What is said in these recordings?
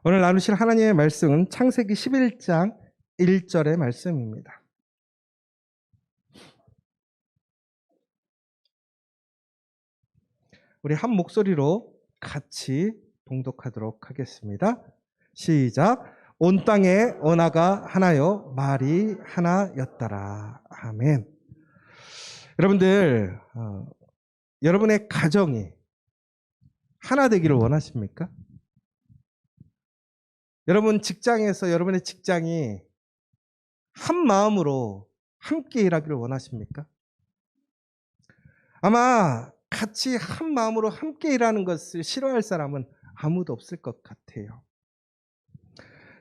오늘 나누실 하나님의 말씀은 창세기 11장 1절의 말씀입니다. 우리 한 목소리로 같이 봉독하도록 하겠습니다. 시작. 온 땅에 언어가 하나요 말이 하나였더라. 아멘. 여러분들, 여러분의 가정이 하나 되기를 원하십니까? 여러분 직장에서 여러분의 직장이 한 마음으로 함께 일하기를 원하십니까? 아마 같이 한 마음으로 함께 일하는 것을 싫어할 사람은 아무도 없을 것 같아요.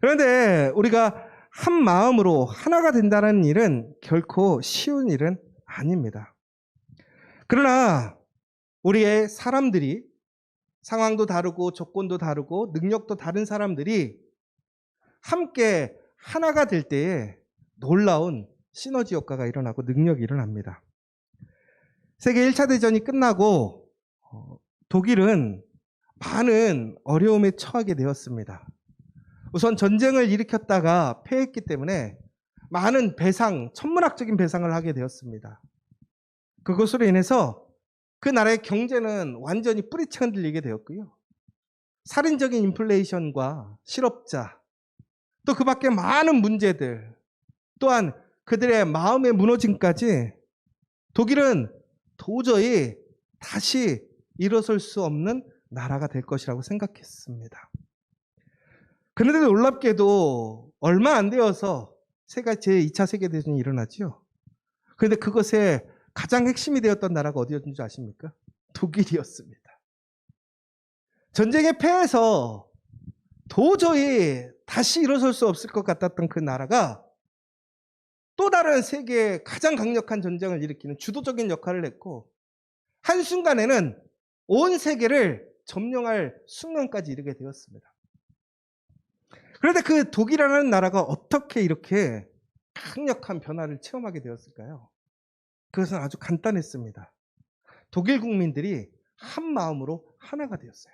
그런데 우리가 한 마음으로 하나가 된다는 일은 결코 쉬운 일은 아닙니다. 그러나 우리의 사람들이 상황도 다르고 조건도 다르고 능력도 다른 사람들이 함께 하나가 될 때에 놀라운 시너지 효과가 일어나고 능력이 일어납니다. 세계 1차 대전이 끝나고 독일은 많은 어려움에 처하게 되었습니다. 우선 전쟁을 일으켰다가 패했기 때문에 많은 배상, 천문학적인 배상을 하게 되었습니다. 그것으로 인해서 그 나라의 경제는 완전히 뿌리째 흔들리게 되었고요. 살인적인 인플레이션과 실업자, 또 그 밖에 많은 문제들, 또한 그들의 마음의 무너짐까지 독일은 도저히 다시 일어설 수 없는 나라가 될 것이라고 생각했습니다. 그런데 놀랍게도 얼마 안 되어서 제2차 세계대전이 일어나죠. 그런데 그것의 가장 핵심이 되었던 나라가 어디였는지 아십니까? 독일이었습니다. 전쟁에 패해서 도저히 다시 일어설 수 없을 것 같았던 그 나라가 또 다른 세계의 가장 강력한 전쟁을 일으키는 주도적인 역할을 했고, 한순간에는 온 세계를 점령할 순간까지 이르게 되었습니다. 그런데 그 독일이라는 나라가 어떻게 이렇게 강력한 변화를 체험하게 되었을까요? 그것은 아주 간단했습니다. 독일 국민들이 한 마음으로 하나가 되었어요.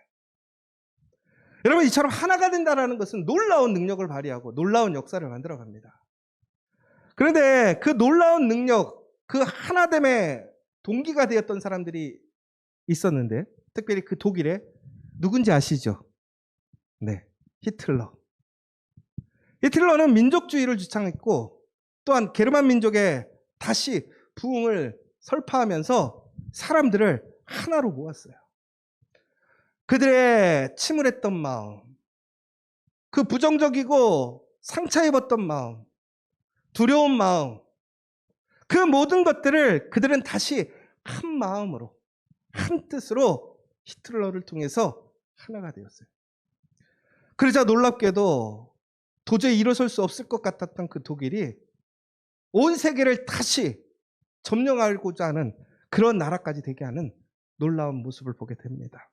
여러분, 이처럼 하나가 된다는 것은 놀라운 능력을 발휘하고 놀라운 역사를 만들어갑니다. 그런데 그 놀라운 능력, 그 하나됨의 동기가 되었던 사람들이 있었는데, 특별히 그 독일에 누군지 아시죠? 네, 히틀러. 히틀러는 민족주의를 주창했고, 또한 게르만 민족의 다시 부흥을 설파하면서 사람들을 하나로 모았어요. 그들의 침울했던 마음, 그 부정적이고 상처 입었던 마음, 두려운 마음, 그 모든 것들을 그들은 다시 한 마음으로, 한 뜻으로 히틀러를 통해서 하나가 되었어요. 그러자 놀랍게도 도저히 일어설 수 없을 것 같았던 그 독일이 온 세계를 다시 점령하고자 하는 그런 나라까지 되게 하는 놀라운 모습을 보게 됩니다.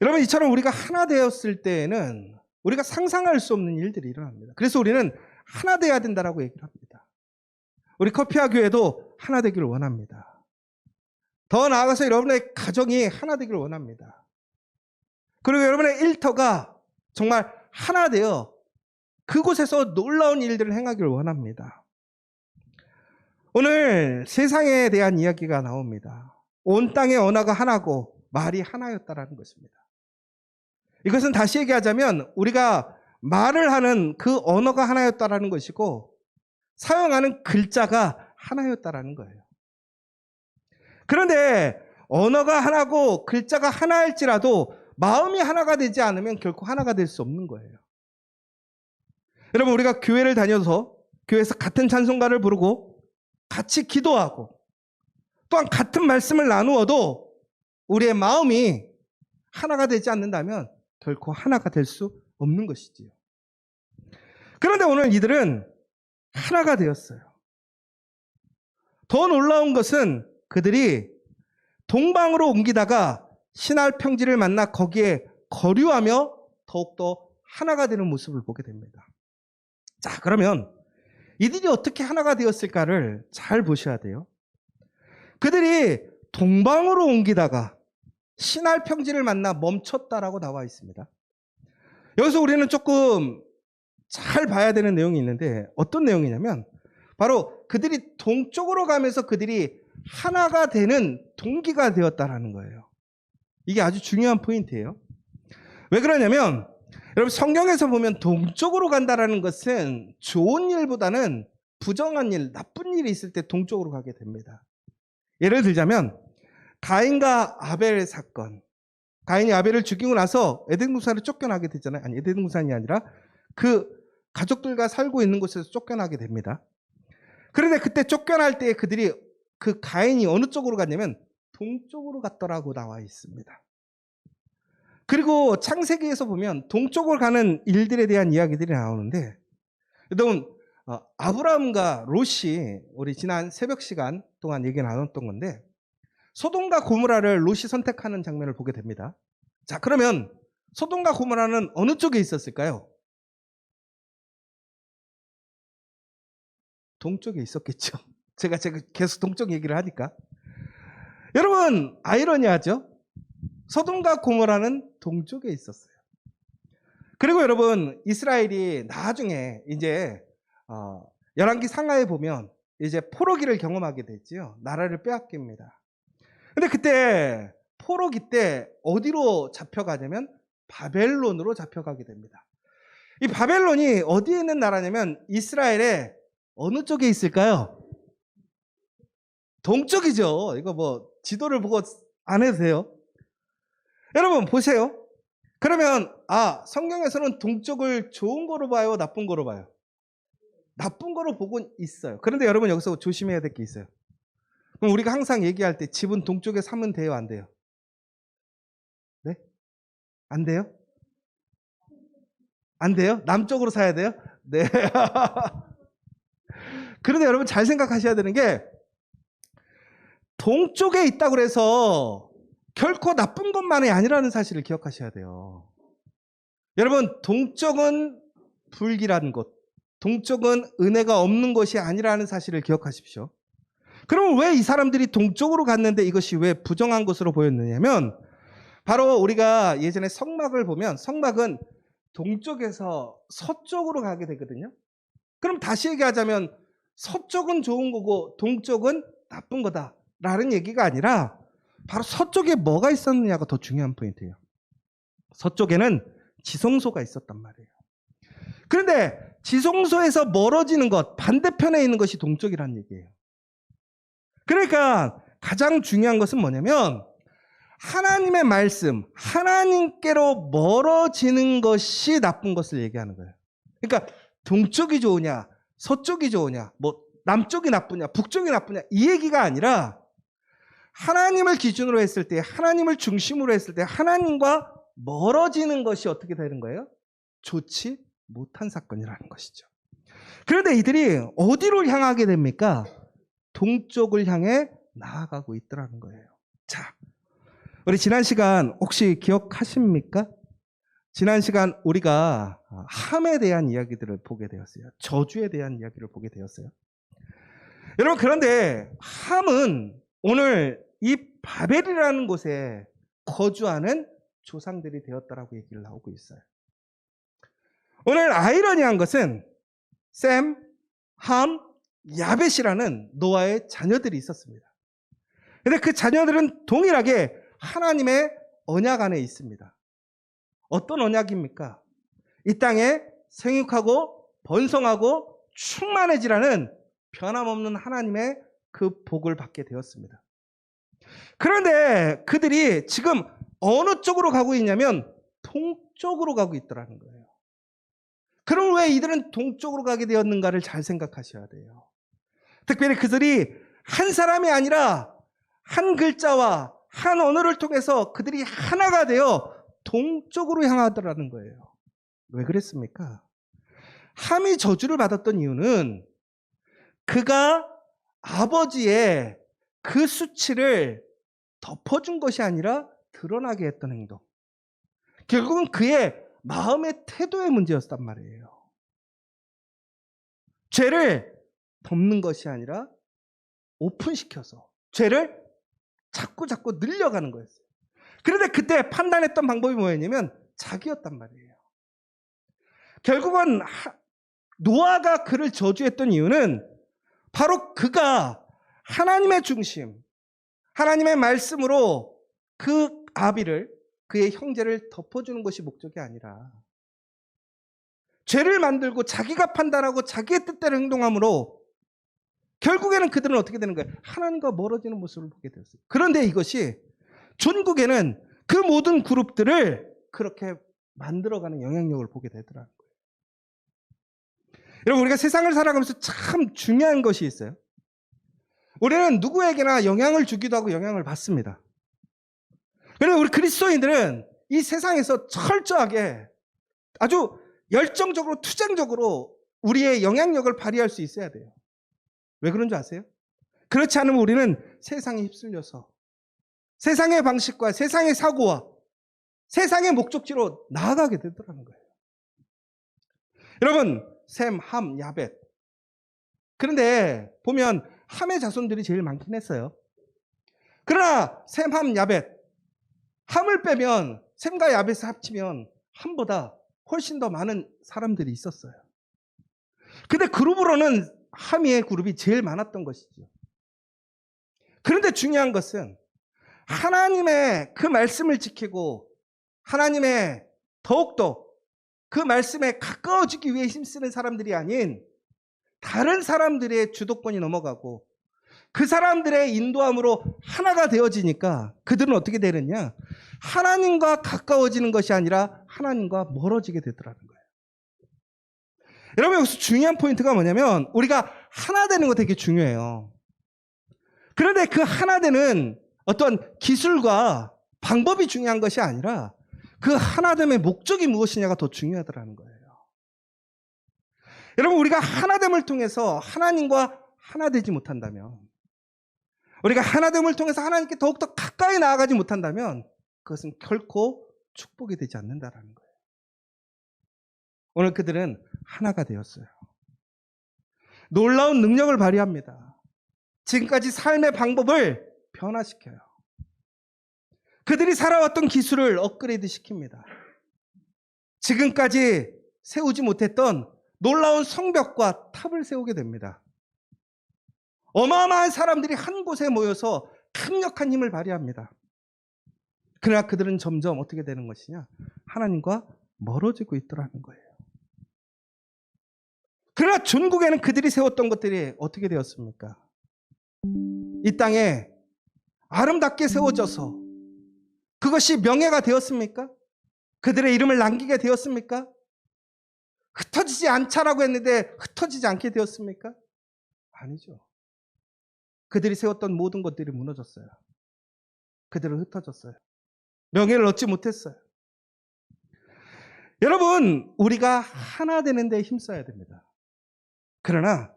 여러분, 이처럼 우리가 하나 되었을 때에는 우리가 상상할 수 없는 일들이 일어납니다. 그래서 우리는 하나 되어야 된다라고 얘기를 합니다. 우리 커피와 교회도 하나 되기를 원합니다. 더 나아가서 여러분의 가정이 하나 되기를 원합니다. 그리고 여러분의 일터가 정말 하나 되어 그곳에서 놀라운 일들을 행하기를 원합니다. 오늘 세상에 대한 이야기가 나옵니다. 온 땅의 언어가 하나고 말이 하나였다라는 것입니다. 이것은 다시 얘기하자면 우리가 말을 하는 그 언어가 하나였다라는 것이고 사용하는 글자가 하나였다라는 거예요. 그런데 언어가 하나고 글자가 하나일지라도 마음이 하나가 되지 않으면 결코 하나가 될 수 없는 거예요. 여러분, 우리가 교회를 다녀서 교회에서 같은 찬송가를 부르고 같이 기도하고 또한 같은 말씀을 나누어도 우리의 마음이 하나가 되지 않는다면 결코 하나가 될 수 없는 것이지요. 그런데 오늘 이들은 하나가 되었어요. 더 놀라운 것은 그들이 동방으로 옮기다가 신할 평지를 만나 거기에 거류하며 더욱더 하나가 되는 모습을 보게 됩니다. 자, 그러면 이들이 어떻게 하나가 되었을까를 잘 보셔야 돼요. 그들이 동방으로 옮기다가 신할 평지를 만나 멈췄다라고 나와 있습니다. 여기서 우리는 조금 잘 봐야 되는 내용이 있는데 어떤 내용이냐면 바로 그들이 동쪽으로 가면서 그들이 하나가 되는 동기가 되었다라는 거예요. 이게 아주 중요한 포인트예요. 왜 그러냐면 여러분 성경에서 보면 동쪽으로 간다라는 것은 좋은 일보다는 부정한 일, 나쁜 일이 있을 때 동쪽으로 가게 됩니다. 예를 들자면 가인과 아벨의 사건. 가인이 아벨을 죽이고 나서 에덴 동산을 쫓겨나게 되잖아요. 아니 에덴 동산이 아니라 그 가족들과 살고 있는 곳에서 쫓겨나게 됩니다. 그런데 그때 쫓겨날 때 그들이 그 가인이 어느 쪽으로 갔냐면 동쪽으로 갔더라고 나와 있습니다. 그리고 창세기에서 보면 동쪽으로 가는 일들에 대한 이야기들이 나오는데 여러분 아브라함과 롯이 우리 지난 새벽 시간 동안 얘기 나눴던 건데 소돔과 고모라를 롯이 선택하는 장면을 보게 됩니다. 자, 그러면 소돔과 고모라는 어느 쪽에 있었을까요? 동쪽에 있었겠죠. 제가 계속 동쪽 얘기를 하니까. 여러분 아이러니하죠? 소돔과 고모라는 동쪽에 있었어요. 그리고 여러분 이스라엘이 나중에 이제 열왕기 상하에 보면 이제 포로기를 경험하게 됐지요. 나라를 빼앗깁니다. 근데 그때 포로기 때 어디로 잡혀가냐면 바벨론으로 잡혀가게 됩니다. 이 바벨론이 어디에 있는 나라냐면 이스라엘의 어느 쪽에 있을까요? 동쪽이죠. 이거 뭐 지도를 보고 안 해도 돼요. 여러분 보세요. 그러면 성경에서는 동쪽을 좋은 거로 봐요, 나쁜 거로 봐요? 나쁜 거로 보고 있어요. 그런데 여러분 여기서 조심해야 될 게 있어요. 그럼 우리가 항상 얘기할 때 집은 동쪽에 사면 돼요, 안 돼요? 네? 안 돼요? 안 돼요? 남쪽으로 사야 돼요? 네. 그런데 여러분 잘 생각하셔야 되는 게 동쪽에 있다고 해서 결코 나쁜 것만이 아니라는 사실을 기억하셔야 돼요. 여러분 동쪽은 불길한 곳, 동쪽은 은혜가 없는 것이 아니라는 사실을 기억하십시오. 그럼 왜 이 사람들이 동쪽으로 갔는데 이것이 왜 부정한 것으로 보였느냐면 바로 우리가 예전에 성막을 보면 성막은 동쪽에서 서쪽으로 가게 되거든요. 그럼 다시 얘기하자면 서쪽은 좋은 거고 동쪽은 나쁜 거다라는 얘기가 아니라 바로 서쪽에 뭐가 있었느냐가 더 중요한 포인트예요. 서쪽에는 지성소가 있었단 말이에요. 그런데 지성소에서 멀어지는 것, 반대편에 있는 것이 동쪽이라는 얘기예요. 그러니까 가장 중요한 것은 뭐냐면 하나님의 말씀, 하나님께로 멀어지는 것이 나쁜 것을 얘기하는 거예요. 그러니까 동쪽이 좋으냐, 서쪽이 좋으냐, 뭐 남쪽이 나쁘냐, 북쪽이 나쁘냐 이 얘기가 아니라 하나님을 기준으로 했을 때, 하나님을 중심으로 했을 때 하나님과 멀어지는 것이 어떻게 되는 거예요? 좋지 못한 사건이라는 것이죠. 그런데 이들이 어디로 향하게 됩니까? 동쪽을 향해 나아가고 있더라는 거예요. 자, 우리 지난 시간 혹시 기억하십니까? 지난 시간 우리가 함에 대한 이야기들을 보게 되었어요. 저주에 대한 이야기를 보게 되었어요. 여러분 그런데 함은 오늘 이 바벨이라는 곳에 거주하는 조상들이 되었다라고 얘기를 나오고 있어요. 오늘 아이러니한 것은 셈, 함, 야벳이라는 노아의 자녀들이 있었습니다. 그런데 그 자녀들은 동일하게 하나님의 언약 안에 있습니다. 어떤 언약입니까? 이 땅에 생육하고 번성하고 충만해지라는 변함없는 하나님의 그 복을 받게 되었습니다. 그런데 그들이 지금 어느 쪽으로 가고 있냐면 동쪽으로 가고 있더라는 거예요. 그럼 왜 이들은 동쪽으로 가게 되었는가를 잘 생각하셔야 돼요. 특별히 그들이 한 사람이 아니라 한 글자와 한 언어를 통해서 그들이 하나가 되어 동쪽으로 향하더라는 거예요. 왜 그랬습니까? 함이 저주를 받았던 이유는 그가 아버지의 그 수치를 덮어준 것이 아니라 드러나게 했던 행동. 결국은 그의 마음의 태도의 문제였단 말이에요. 죄를 덮는 것이 아니라 오픈시켜서 죄를 자꾸 늘려가는 거였어요. 그런데 그때 판단했던 방법이 뭐였냐면 자기였단 말이에요. 결국은 노아가 그를 저주했던 이유는 바로 그가 하나님의 중심, 하나님의 말씀으로 그 아비를, 그의 형제를 덮어주는 것이 목적이 아니라 죄를 만들고 자기가 판단하고 자기의 뜻대로 행동함으로 결국에는 그들은 어떻게 되는 거예요? 하나님과 멀어지는 모습을 보게 되었어요. 그런데 이것이 전국에는 그 모든 그룹들을 그렇게 만들어가는 영향력을 보게 되더라는 거예요. 여러분, 우리가 세상을 살아가면서 참 중요한 것이 있어요. 우리는 누구에게나 영향을 주기도 하고 영향을 받습니다. 그런데 우리 그리스도인들은 이 세상에서 철저하게 아주 열정적으로 투쟁적으로 우리의 영향력을 발휘할 수 있어야 돼요. 왜 그런 줄 아세요? 그렇지 않으면 우리는 세상에 휩쓸려서 세상의 방식과 세상의 사고와 세상의 목적지로 나아가게 되더라는 거예요. 여러분, 셈, 함, 야벳. 그런데 보면 함의 자손들이 제일 많긴 했어요. 그러나 셈, 함, 야벳. 함을 빼면 셈과 야벳을 합치면 함보다 훨씬 더 많은 사람들이 있었어요. 근데 그룹으로는 함의 그룹이 제일 많았던 것이죠. 그런데 중요한 것은 하나님의 그 말씀을 지키고 하나님의 더욱더 그 말씀에 가까워지기 위해 힘쓰는 사람들이 아닌 다른 사람들의 주도권이 넘어가고 그 사람들의 인도함으로 하나가 되어지니까 그들은 어떻게 되느냐? 하나님과 가까워지는 것이 아니라 하나님과 멀어지게 되더라는 거예요. 여러분, 여기서 중요한 포인트가 뭐냐면 우리가 하나 되는 거 되게 중요해요. 그런데 그 하나 되는 어떤 기술과 방법이 중요한 것이 아니라 그 하나됨의 목적이 무엇이냐가 더 중요하더라는 거예요. 여러분, 우리가 하나됨을 통해서 하나님과 하나 되지 못한다면, 우리가 하나됨을 통해서 하나님께 더욱더 가까이 나아가지 못한다면 그것은 결코 축복이 되지 않는다라는 거예요. 오늘 그들은 하나가 되었어요. 놀라운 능력을 발휘합니다. 지금까지 삶의 방법을 변화시켜요. 그들이 살아왔던 기술을 업그레이드 시킵니다. 지금까지 세우지 못했던 놀라운 성벽과 탑을 세우게 됩니다. 어마어마한 사람들이 한 곳에 모여서 강력한 힘을 발휘합니다. 그러나 그들은 점점 어떻게 되는 것이냐? 하나님과 멀어지고 있더라는 거예요. 그러나 전국에는 그들이 세웠던 것들이 어떻게 되었습니까? 이 땅에 아름답게 세워져서 그것이 명예가 되었습니까? 그들의 이름을 남기게 되었습니까? 흩어지지 않자라고 했는데 흩어지지 않게 되었습니까? 아니죠. 그들이 세웠던 모든 것들이 무너졌어요. 그들은 흩어졌어요. 명예를 얻지 못했어요. 여러분, 우리가 하나 되는 데 힘써야 됩니다. 그러나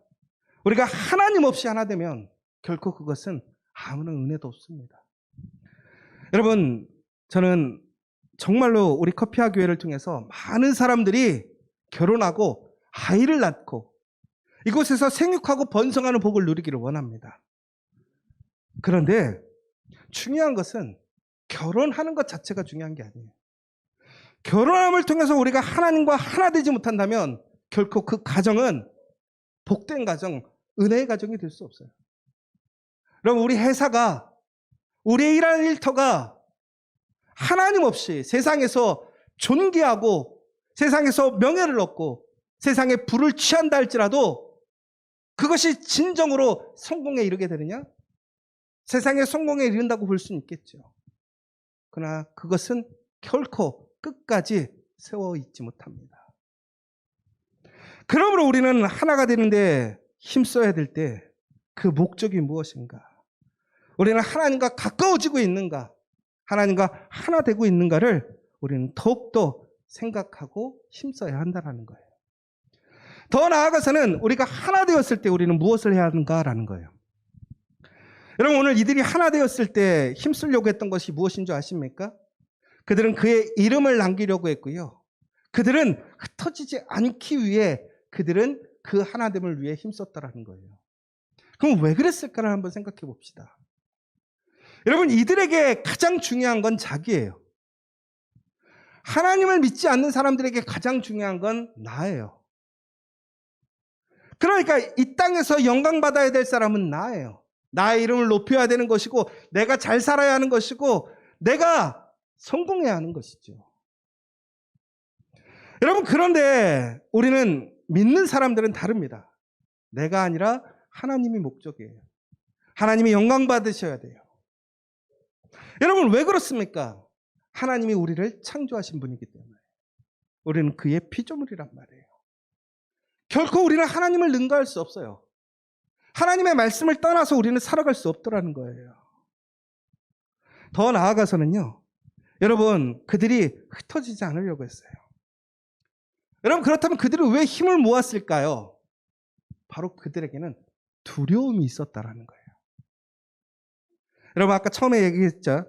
우리가 하나님 없이 하나 되면 결코 그것은 아무런 은혜도 없습니다. 여러분, 저는 정말로 우리 커피아 교회를 통해서 많은 사람들이 결혼하고 아이를 낳고 이곳에서 생육하고 번성하는 복을 누리기를 원합니다. 그런데 중요한 것은 결혼하는 것 자체가 중요한 게 아니에요. 결혼함을 통해서 우리가 하나님과 하나 되지 못한다면 결코 그 가정은 복된 가정, 은혜의 가정이 될 수 없어요. 그럼 우리 회사가, 우리의 일하는 일터가 하나님 없이 세상에서 존귀하고 세상에서 명예를 얻고 세상에 부를 취한다 할지라도 그것이 진정으로 성공에 이르게 되느냐? 세상의 성공에 이른다고 볼 수는 있겠죠. 그러나 그것은 결코 끝까지 세워 있지 못합니다. 그러므로 우리는 하나가 되는데 힘써야 될 때 그 목적이 무엇인가? 우리는 하나님과 가까워지고 있는가? 하나님과 하나 되고 있는가를 우리는 더욱더 생각하고 힘써야 한다는 거예요. 더 나아가서는 우리가 하나 되었을 때 우리는 무엇을 해야 하는가라는 거예요. 여러분, 오늘 이들이 하나 되었을 때 힘쓰려고 했던 것이 무엇인 줄 아십니까? 그들은 그의 이름을 남기려고 했고요. 그들은 흩어지지 않기 위해 그들은 그 하나됨을 위해 힘썼다라는 거예요. 그럼 왜 그랬을까를 한번 생각해 봅시다. 여러분, 이들에게 가장 중요한 건 자기예요. 하나님을 믿지 않는 사람들에게 가장 중요한 건 나예요. 그러니까 이 땅에서 영광받아야 될 사람은 나예요. 나의 이름을 높여야 되는 것이고, 내가 잘 살아야 하는 것이고, 내가 성공해야 하는 것이죠. 여러분, 그런데 우리는 믿는 사람들은 다릅니다. 내가 아니라 하나님이 목적이에요. 하나님이 영광 받으셔야 돼요. 여러분, 왜 그렇습니까? 하나님이 우리를 창조하신 분이기 때문에. 우리는 그의 피조물이란 말이에요. 결코 우리는 하나님을 능가할 수 없어요. 하나님의 말씀을 떠나서 우리는 살아갈 수 없더라는 거예요. 더 나아가서는요, 여러분, 그들이 흩어지지 않으려고 했어요. 여러분, 그렇다면 그들이 왜 힘을 모았을까요? 바로 그들에게는 두려움이 있었다라는 거예요. 여러분, 아까 처음에 얘기했죠.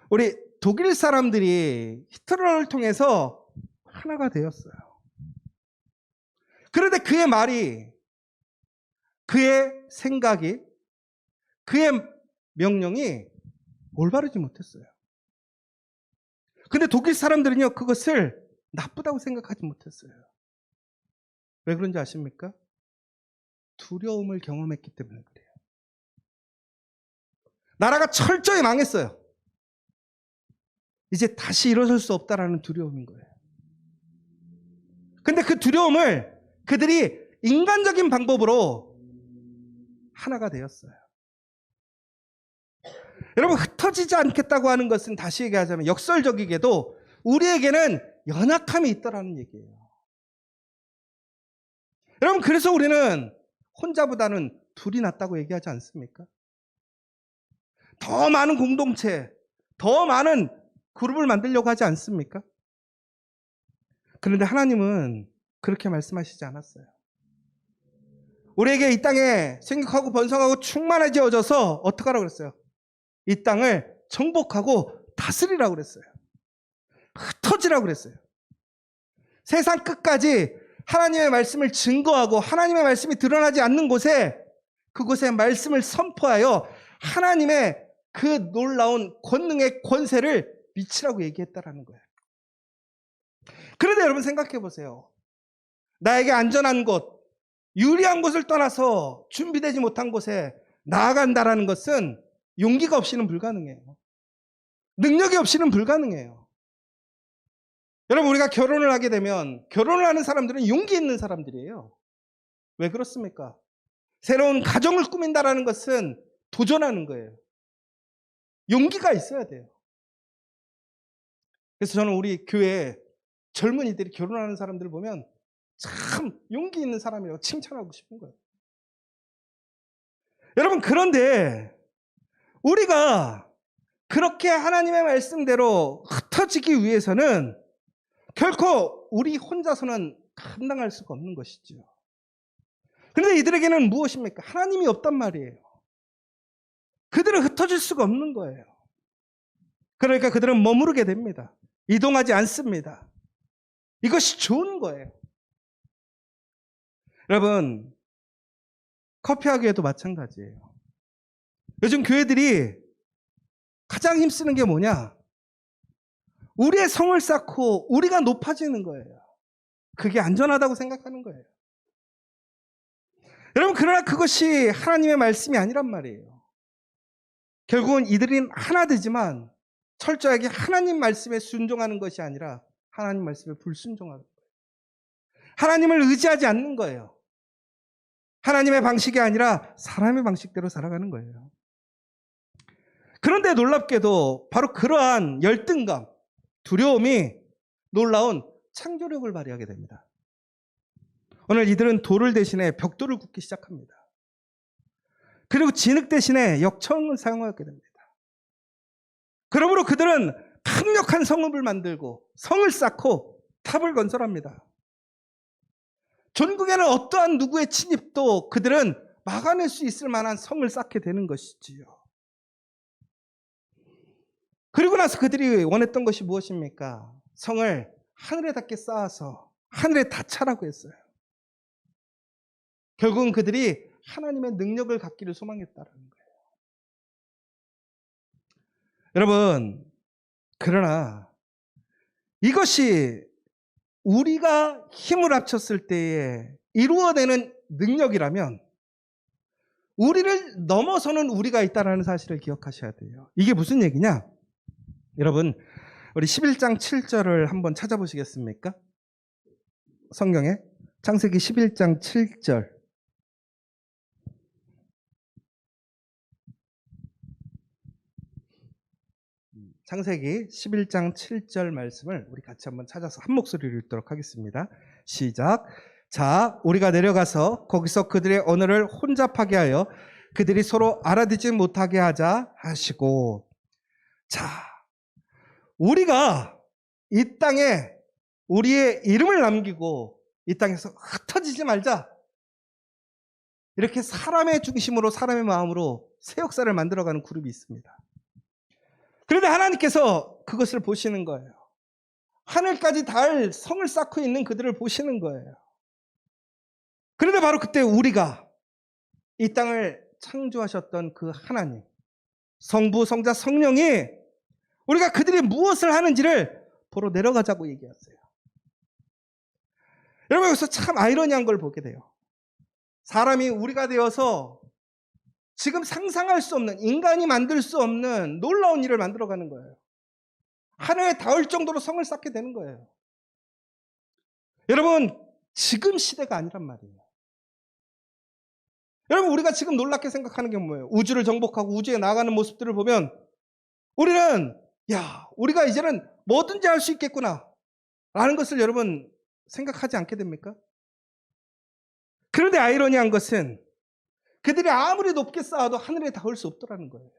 우리 독일 사람들이 히틀러를 통해서 하나가 되었어요. 그런데 그의 말이, 그의 생각이, 그의 명령이 올바르지 못했어요. 근데 독일 사람들은요, 그것을 나쁘다고 생각하지 못했어요. 왜 그런지 아십니까? 두려움을 경험했기 때문에 그래요. 나라가 철저히 망했어요. 이제 다시 일어설 수 없다라는 두려움인 거예요. 근데 그 두려움을 그들이 인간적인 방법으로 하나가 되었어요. 여러분, 흩어지지 않겠다고 하는 것은 다시 얘기하자면 역설적이게도 우리에게는 연약함이 있다라는 얘기예요. 여러분, 그래서 우리는 혼자보다는 둘이 낫다고 얘기하지 않습니까? 더 많은 공동체, 더 많은 그룹을 만들려고 하지 않습니까? 그런데 하나님은 그렇게 말씀하시지 않았어요. 우리에게 이 땅에 생육하고 번성하고 충만해져서 어떻게 하라고 그랬어요? 이 땅을 정복하고 다스리라고 그랬어요. 흩어지라고 그랬어요. 세상 끝까지 하나님의 말씀을 증거하고 하나님의 말씀이 드러나지 않는 곳에, 그곳에 말씀을 선포하여 하나님의 그 놀라운 권능의 권세를 미치라고 얘기했다라는 거예요. 그런데 여러분, 생각해 보세요. 나에게 안전한 곳, 유리한 곳을 떠나서 준비되지 못한 곳에 나아간다라는 것은 용기가 없이는 불가능해요. 능력이 없이는 불가능해요. 여러분, 우리가 결혼을 하게 되면 결혼을 하는 사람들은 용기 있는 사람들이에요. 왜 그렇습니까? 새로운 가정을 꾸민다라는 것은 도전하는 거예요. 용기가 있어야 돼요. 그래서 저는 우리 교회 젊은이들이 결혼하는 사람들을 보면 참 용기 있는 사람이라고 칭찬하고 싶은 거예요. 여러분, 그런데 우리가 그렇게 하나님의 말씀대로 흩어지기 위해서는 결코 우리 혼자서는 감당할 수가 없는 것이죠. 그런데 이들에게는 무엇입니까? 하나님이 없단 말이에요. 그들은 흩어질 수가 없는 거예요. 그러니까 그들은 머무르게 됩니다. 이동하지 않습니다. 이것이 좋은 거예요. 여러분, 커피하기에도 마찬가지예요. 요즘 교회들이 가장 힘쓰는 게 뭐냐? 우리의 성을 쌓고 우리가 높아지는 거예요. 그게 안전하다고 생각하는 거예요. 여러분, 그러나 그것이 하나님의 말씀이 아니란 말이에요. 결국은 이들은 하나 되지만 철저하게 하나님 말씀에 순종하는 것이 아니라 하나님 말씀에 불순종하는 거예요. 하나님을 의지하지 않는 거예요. 하나님의 방식이 아니라 사람의 방식대로 살아가는 거예요. 그런데 놀랍게도 바로 그러한 열등감, 두려움이 놀라운 창조력을 발휘하게 됩니다. 오늘 이들은 돌을 대신에 벽돌을 굽기 시작합니다. 그리고 진흙 대신에 역청을 사용하게 됩니다. 그러므로 그들은 강력한 성읍을 만들고 성을 쌓고 탑을 건설합니다. 전국에는 어떠한 누구의 침입도 그들은 막아낼 수 있을 만한 성을 쌓게 되는 것이지요. 그리고 나서 그들이 원했던 것이 무엇입니까? 성을 하늘에 닿게 쌓아서 하늘에 닿자라고 했어요. 결국은 그들이 하나님의 능력을 갖기를 소망했다는 거예요. 여러분, 그러나 이것이 우리가 힘을 합쳤을 때에 이루어내는 능력이라면 우리를 넘어서는 우리가 있다는 사실을 기억하셔야 돼요. 이게 무슨 얘기냐? 여러분, 우리 11장 7절을 한번 찾아보시겠습니까? 성경에 창세기 11장 7절. 창세기 11장 7절 말씀을 우리 같이 한번 찾아서 한 목소리로 읽도록 하겠습니다. 시작. 자, 우리가 내려가서 거기서 그들의 언어를 혼잡하게 하여 그들이 서로 알아듣지 못하게 하자 하시고. 자, 우리가 이 땅에 우리의 이름을 남기고 이 땅에서 흩어지지 말자. 이렇게 사람의 중심으로 사람의 마음으로 새 역사를 만들어가는 그룹이 있습니다. 그런데 하나님께서 그것을 보시는 거예요. 하늘까지 닿을 성을 쌓고 있는 그들을 보시는 거예요. 그런데 바로 그때 우리가 이 땅을 창조하셨던 그 하나님, 성부, 성자, 성령이 우리가 그들이 무엇을 하는지를 보러 내려가자고 얘기했어요. 여러분, 여기서 참 아이러니한 걸 보게 돼요. 사람이 우리가 되어서 지금 상상할 수 없는, 인간이 만들 수 없는 놀라운 일을 만들어가는 거예요. 하늘에 닿을 정도로 성을 쌓게 되는 거예요. 여러분, 지금 시대가 아니란 말이에요. 여러분, 우리가 지금 놀랍게 생각하는 게 뭐예요? 우주를 정복하고 우주에 나가는 모습들을 보면 우리는 우리가 이제는 뭐든지 할 수 있겠구나 라는 것을 여러분 생각하지 않게 됩니까? 그런데 아이러니한 것은 그들이 아무리 높게 쌓아도 하늘에 닿을 수 없더라는 거예요.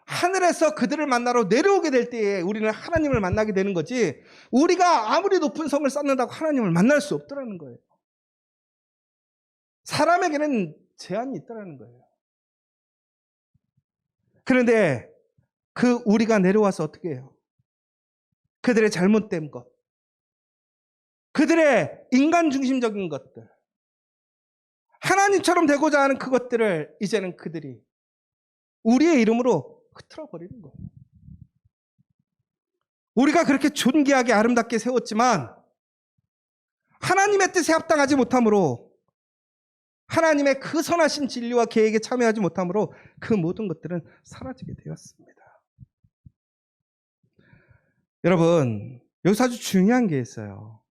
하늘에서 그들을 만나러 내려오게 될 때에 우리는 하나님을 만나게 되는 거지, 우리가 아무리 높은 성을 쌓는다고 하나님을 만날 수 없더라는 거예요. 사람에게는 제한이 있다는 거예요. 그런데 그 우리가 내려와서 어떻게 해요? 그들의 잘못된 것, 그들의 인간 중심적인 것들, 하나님처럼 되고자 하는 그것들을 이제는 그들이 우리의 이름으로 흐트러 버리는 거예요. 우리가 그렇게 존귀하게 아름답게 세웠지만 하나님의 뜻에 합당하지 못함으로, 하나님의 그 선하신 진리와 계획에 참여하지 못함으로 그 모든 것들은 사라지게 되었습니다. 여러분, 여기서 아주 중요한 게 있어요.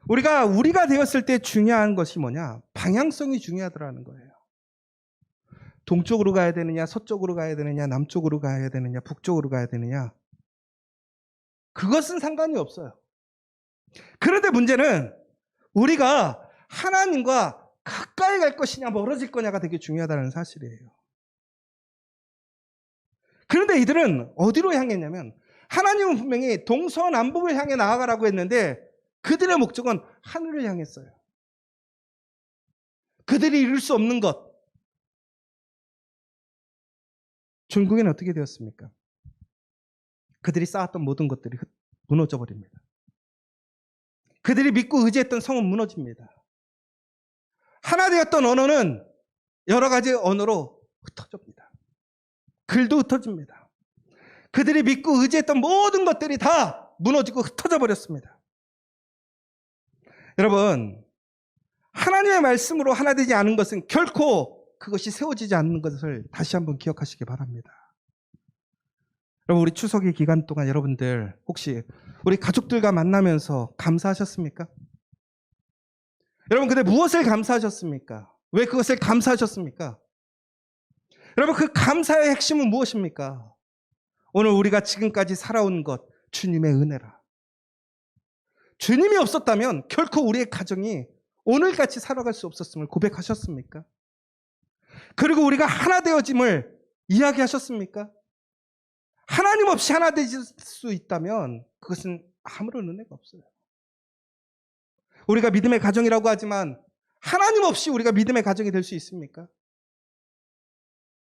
우리가 되었을 때 중요한 것이 뭐냐? 방향성이 중요하더라는 거예요. 동쪽으로 가야 되느냐, 서쪽으로 가야 되느냐, 남쪽으로 가야 되느냐, 북쪽으로 가야 되느냐. 그것은 상관이 없어요. 그런데 문제는 우리가 하나님과 가까이 갈 것이냐, 멀어질 거냐가 되게 중요하다는 사실이에요. 그런데 이들은 어디로 향했냐면, 하나님은 분명히 동서남북을 향해 나아가라고 했는데 그들의 목적은 하늘을 향했어요. 그들이 이룰 수 없는 것. 중국에는 어떻게 되었습니까? 그들이 쌓았던 모든 것들이 무너져 버립니다. 그들이 믿고 의지했던 성은 무너집니다. 하나 되었던 언어는 여러 가지 언어로 흩어집니다. 글도 흩어집니다. 그들이 믿고 의지했던 모든 것들이 다 무너지고 흩어져 버렸습니다. 여러분, 하나님의 말씀으로 하나 되지 않은 것은 결코 그것이 세워지지 않는 것을 다시 한번 기억하시기 바랍니다. 여러분, 우리 추석의 기간 동안 여러분들 혹시 우리 가족들과 만나면서 감사하셨습니까? 여러분, 근데 무엇을 감사하셨습니까? 왜 그것을 감사하셨습니까? 여러분, 그 감사의 핵심은 무엇입니까? 오늘 우리가 지금까지 살아온 것, 주님의 은혜라. 주님이 없었다면 결코 우리의 가정이 오늘같이 살아갈 수 없었음을 고백하셨습니까? 그리고 우리가 하나 되어짐을 이야기하셨습니까? 하나님 없이 하나 될 수 있다면 그것은 아무런 은혜가 없어요. 우리가 믿음의 가정이라고 하지만 하나님 없이 우리가 믿음의 가정이 될 수 있습니까?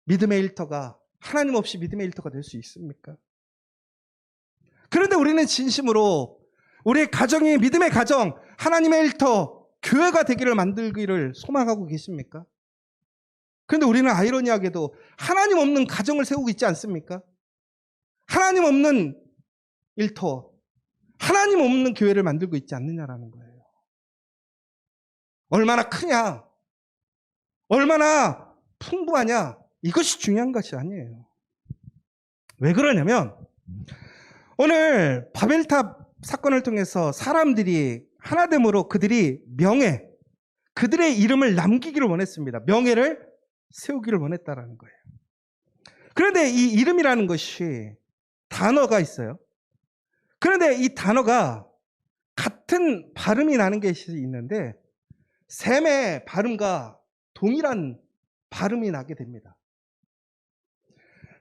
믿음의 일터가 하나님 없이 믿음의 일터가 될 수 있습니까? 그런데 우리는 진심으로 우리의 가정이 믿음의 가정, 하나님의 일터, 교회가 되기를 만들기를 소망하고 계십니까? 그런데 우리는 아이러니하게도 하나님 없는 가정을 세우고 있지 않습니까? 하나님 없는 일터, 하나님 없는 교회를 만들고 있지 않느냐라는 거예요. 얼마나 크냐, 얼마나 풍부하냐, 이것이 중요한 것이 아니에요. 왜 그러냐면 오늘 바벨탑 사건을 통해서 사람들이 하나됨으로 그들이 명예, 그들의 이름을 남기기를 원했습니다. 명예를 세우기를 원했다라는 거예요. 그런데 이 이름이라는 것이 단어가 있어요. 그런데 이 단어가 같은 발음이 나는 것이 있는데 셈의 발음과 동일한 발음이 나게 됩니다.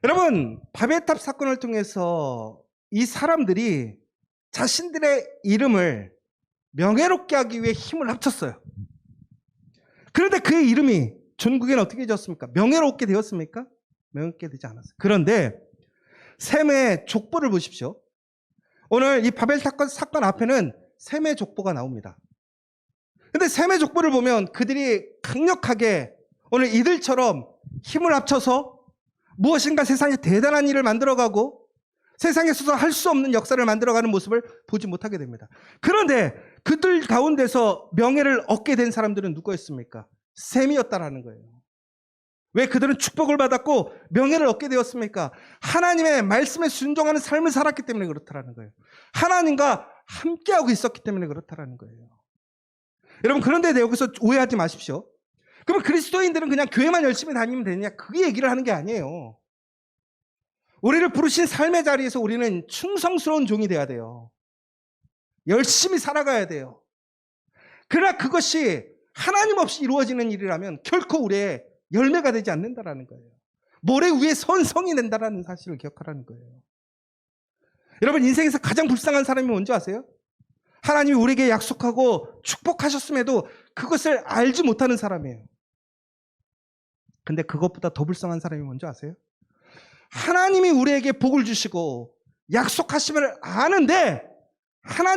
여러분, 바벨탑 사건을 통해서 이 사람들이 자신들의 이름을 명예롭게 하기 위해 힘을 합쳤어요. 그런데 그의 이름이 전국에는 어떻게 되었습니까? 명예롭게 되었습니까? 명예롭게 되지 않았어요. 그런데 셈의 족보를 보십시오. 오늘 이 바벨탑 사건 앞에는 셈의 족보가 나옵니다. 근데 셈의 족보를 보면 그들이 강력하게 오늘 이들처럼 힘을 합쳐서 무엇인가 세상에 대단한 일을 만들어가고 세상에서도 할 수 없는 역사를 만들어가는 모습을 보지 못하게 됩니다. 그런데 그들 가운데서 명예를 얻게 된 사람들은 누구였습니까? 셈이었다라는 거예요. 왜 그들은 축복을 받았고 명예를 얻게 되었습니까? 하나님의 말씀에 순종하는 삶을 살았기 때문에 그렇다라는 거예요. 하나님과 함께하고 있었기 때문에 그렇다라는 거예요. 여러분, 그런데 여기서 오해하지 마십시오. 그러면 그리스도인들은 그냥 교회만 열심히 다니면 되느냐? 그 얘기를 하는 게 아니에요. 우리를 부르신 삶의 자리에서 우리는 충성스러운 종이 돼야 돼요. 열심히 살아가야 돼요. 그러나 그것이 하나님 없이 이루어지는 일이라면 결코 우리의 열매가 되지 않는다라는 거예요. 모래 위에 선성이 된다라는 사실을 기억하라는 거예요. 여러분, 인생에서 가장 불쌍한 사람이 뭔지 아세요? 하나님이 우리에게 약속하고 축복하셨음에도 그것을 알지 못하는 사람이에요. 근데 그것보다 더 불쌍한 사람이 뭔지 아세요? 하나님이 우리에게 복을 주시고 약속하심을 아는데 하나님